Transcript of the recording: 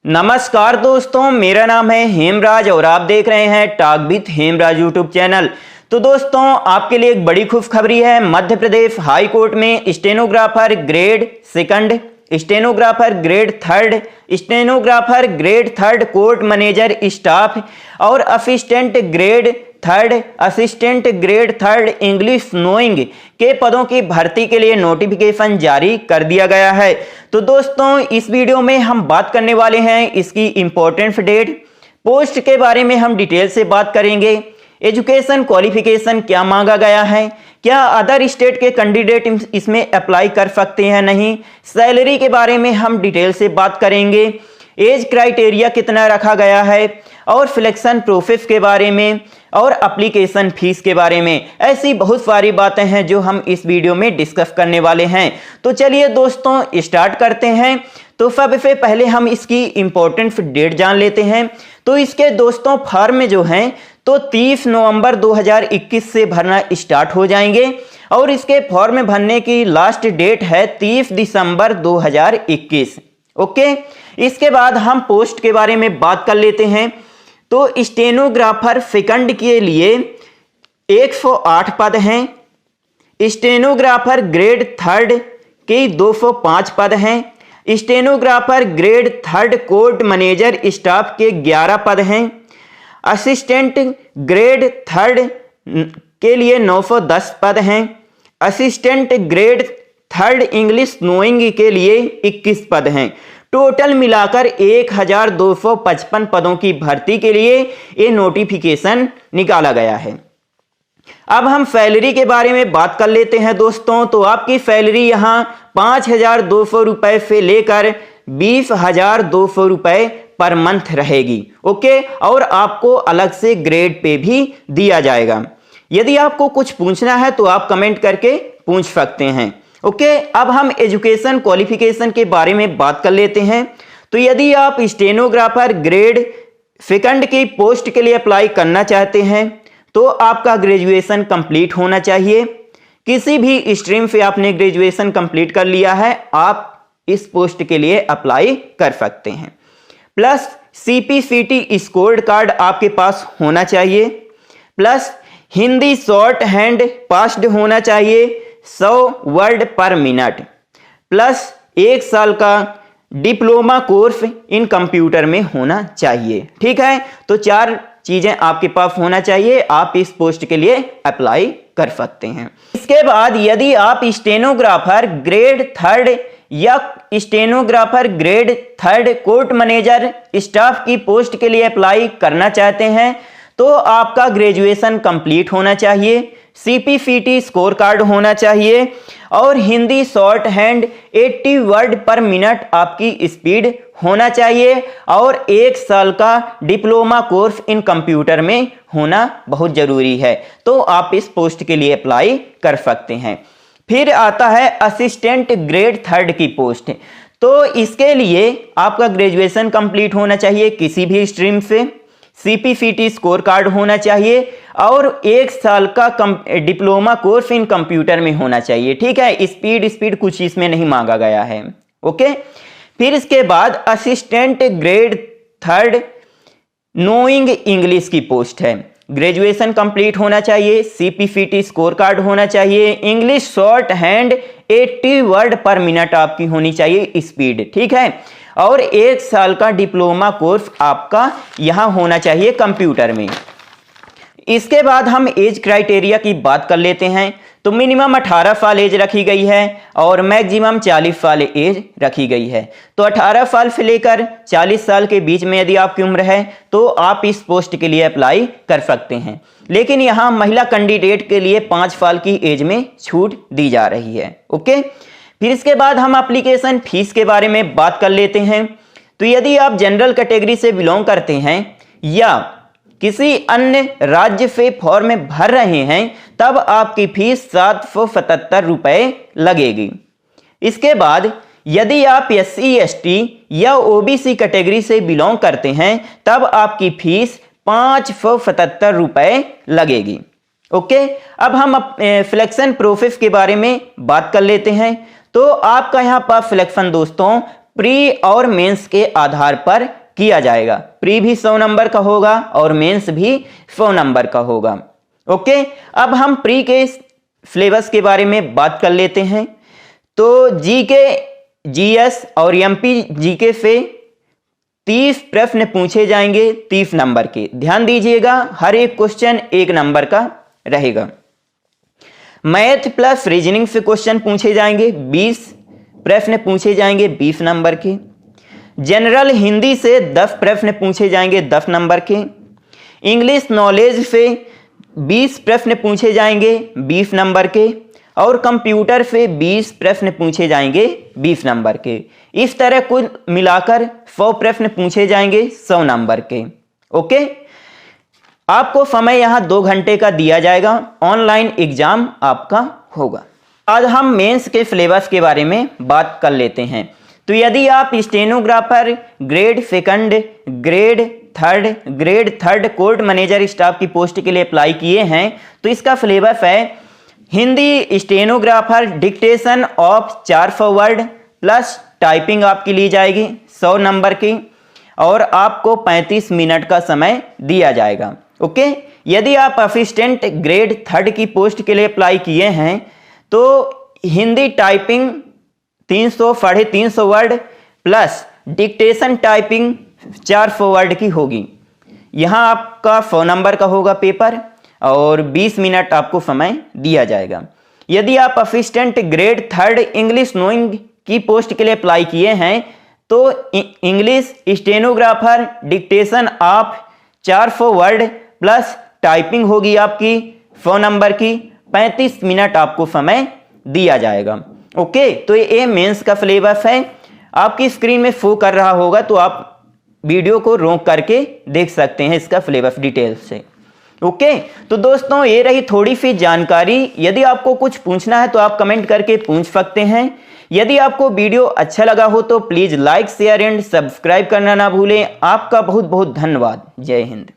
नमस्कार दोस्तों, मेरा नाम है हेमराज और आप देख रहे हैं talk with Hemraj YouTube channel. तो दोस्तों, आपके लिए एक बड़ी खुशखबरी है। मध्य प्रदेश हाई कोर्ट में stenographer grade second, stenographer grade third, stenographer grade third, court manager staff और assistant grade third, assistant grade third English knowing के पदों की भर्ती के लिए नोटिफिकेशन जारी कर दिया गया है। तो दोस्तों, इस वीडियो में हम बात करने वाले हैं इसकी इंपॉर्टेंट डेट, पोस्ट के बारे में हम डिटेल से बात करेंगे, एजुकेशन क्वालिफिकेशन क्या मांगा गया है, क्या अदर स्टेट के कैंडिडेट इसमें अप्लाई कर सकते हैं नहीं, सैलरी के बारे में हम डिटेल से बात करेंगे, एज क्राइटेरिया कितना रखा गया है और सिलेक्शन प्रोसेस के बारे में और एप्लीकेशन फीस के बारे में। ऐसी बहुत सारी बातें हैं जो हम इस वीडियो में डिस्कस करने वाले हैं। तो चलिए दोस्तों, स्टार्ट करते हैं। तो सबसे पहले हम इसकी इंपॉर्टेंट डेट जान लेते हैं। तो इसके दोस्तों फॉर्म जो हैं तो 30 नवंबर 2021 से भरना स्टार्ट हो जाएंगे और इसके फॉर्म भरने की लास्ट डेट है 30 दिसंबर 2021। ओके, इसके बाद हम पोस्ट के बारे में बात कर लेते हैं। तो स्टेनोग्राफर सेकंड के लिए 108 पद हैं, स्टेनोग्राफर ग्रेड थर्ड के 205 पद हैं, stenographer grade third court manager staff के 11 पद हैं, असिस्टेंट ग्रेड थर्ड के लिए 910 पद हैं, assistant grade third English knowing के लिए 21 पद हैं। टोटल मिलाकर 1255 पदों की भर्ती के लिए ये नोटिफिकेशन निकाला गया है। अब हम सैलरी के बारे में बात कर लेते हैं दोस्तों। तो आपकी सैलरी यहाँ 5,200 रुपए से लेकर 20,200 रुपए पर मंथ रहेगी। ओके, और आपको अलग से ग्रेड पे भी दिया जाएगा। यदि आपको कुछ पूछना है तो आप कमेंट करके पूछ सकते हैं। ओके, अब हम एजुकेशन क्वालिफिकेशन के बारे में बात कर लेते हैं। तो यदि आप स्टेनोग्राफर ग्रेड सेकंड की पोस्ट के लिए अप्लाई करना चाहते हैं तो आपका ग्रेजुएशन कंप्लीट होना चाहिए। किसी भी स्ट्रीम से आपने ग्रेजुएशन कंप्लीट कर लिया है, आप इस पोस्ट के लिए अप्लाई कर सकते हैं। प्लस CPCT स्कोर्ड कार्ड आपके पास होना चाहिए, plus Hindi short hand passed होना चाहिए 100 वर्ड पर मिनट, प्लस 1 साल का डिप्लोमा कोर्स इन कंप्यूटर में होना चाहिए। ठीक है, तो 4 चीजें आपके पास होना चाहिए, आप इस पोस्ट के लिए अप्लाई कर सकते हैं। इसके बाद यदि आप स्टेनोग्राफर ग्रेड थर्ड या stenographer grade third court manager staff की पोस्ट के लिए अप्लाई करना चाहते हैं तो आपका ग्रेजुएशन कंप्लीट होना चाहिए, CPCT स्कोर कार्ड होना चाहिए और हिंदी शॉर्ट हैंड 80 वर्ड पर मिनट आपकी स्पीड होना चाहिए और 1 साल का डिप्लोमा कोर्स इन कंप्यूटर में होना बहुत जरूरी है। तो आप इस पोस्ट के लिए अप्लाई कर सकते हैं। फिर आता है असिस्टेंट ग्रेड थर्ड की पोस्ट। तो इसके लिए आपका ग्रेजुएशन कंप्लीट होना चाहिए किसी भी स्ट्रीम से, CPCT स्कोर कार्ड होना चाहिए और 1 साल का डिप्लोमा कोर्स इन कंप्यूटर में होना चाहिए। ठीक है, स्पीड कुछ इसमें नहीं मांगा गया है। ओके, फिर इसके बाद assistant grade third knowing English की पोस्ट है। ग्रेजुएशन कंप्लीट होना चाहिए, CPCT स्कोर कार्ड होना चाहिए, इंग्लिश शॉर्ट हैंड 80 वर्ड पर मिनट आपकी होनी चाहिए स्पीड। ठीक है, और 1 साल का डिप्लोमा कोर्स आपका यहां होना चाहिए कंप्यूटर में। इसके बाद हम एज क्राइटेरिया की बात कर लेते हैं। तो मिनिमम 18 साल एज रखी गई है और मैक्सिमम 40 साल एज रखी गई है। तो 18 साल से लेकर 40 साल के बीच में यदि आपकी उम्र है तो आप इस पोस्ट के लिए अप्लाई कर सकते हैं। लेकिन यहाँ महिला कैंडिडेट के लिए 5 साल की एज में छूट दी जा रही है। ओके, फिर इसके बाद हम एप्लीकेशन फीस के बारे में बात कर लेते हैं। तो यदि आप जनरल कैटेगरी से बिलोंग करते हैं या किसी अन्य राज्य से फॉर्म भर रहे हैं तब आपकी फीस 777 रुपए लगेगी। इसके बाद यदि आप SC ST या OBC कैटेगरी से बिलोंग करते हैं तब आपकी फीस 577 रुपए लगेगी। ओके, अब हम सिलेक्शन प्रोसेस के बारे में बात कर लेते हैं। तो आपका यहाँ पर सिलेक्शन दोस्तों प्री और मेंस के आधार पर किया जाएगा। प्री भी 100 नंबर का होगा और मेंस भी 100 नंबर का होगा। ओके, अब हम प्री के सिलेबस के बारे में बात कर लेते हैं। तो जीके, जीएस और एमपी जीके से 30 प्रश्न पूछे जाएंगे 30 नंबर के। ध्यान दीजिएगा, हर एक क्वेश्चन 1 नंबर का रहेगा। मैथ प्लस रीजनिंग से क्वेश्चन पूछे जाएंगे, 20 प्रश्न पूछे जाएंगे 20 नंबर के। जनरल हिंदी से 10 प्रश्न पूछे जाएंगे 10 नंबर के। इंग्लिश नॉलेज से 20 प्रश्न पूछे जाएंगे 20 नंबर के। और कंप्यूटर से 20 प्रश्न पूछे जाएंगे 20 नंबर के। इस तरह कुल मिलाकर 100 प्रश्न पूछे जाएंगे 100 नंबर के। ओके, आपको समय यहां 2 घंटे का दिया जाएगा। ऑनलाइन एग्जाम आपका होगा। आज हम मेंस के सिलेबस के बारे में बात कर लेते हैं। तो यदि आप stenographer grade 2, grade third court manager staff की पोस्ट के लिए अप्लाई किए हैं तो इसका सिलेबस है Hindi stenographer dictation of 400 word plus typing आपकी ली जाएगी 100 नंबर की और आपको 35 मिनट का समय दिया जाएगा। ओके, यदि आप असिस्टेंट ग्रेड 3 की पोस्ट के लिए अप्लाई किए हैं तो Hindi typing 300-350 word plus dictation typing 400 word की होगी। यहाँ आपका 100 नंबर का होगा पेपर और 20 मिनट आपको समय दिया जाएगा। यदि आप असिस्टेंट ग्रेड 3 इंग्लिश नोइंग की पोस्ट के लिए अप्लाई किए हैं तो English stenographer dictation of 400 word plus typing होगी आपकी 100 नंबर की, 35 मिनट आपको समय दिया जाएगा। ओके, तो ये मेंस का सिलेबस है। आपकी स्क्रीन में शो कर रहा होगा तो आप वीडियो को रोक करके देख सकते हैं इसका सिलेबस डिटेल से। ओके, तो दोस्तों ये रही थोड़ी सी जानकारी। यदि आपको कुछ पूछना है तो आप कमेंट करके पूछ सकते हैं। यदि आपको वीडियो अच्छा लगा हो तो please like, share and subscribe करना ना भूलें। आपका बहुत बहुत धन्यवाद। जय हिंद।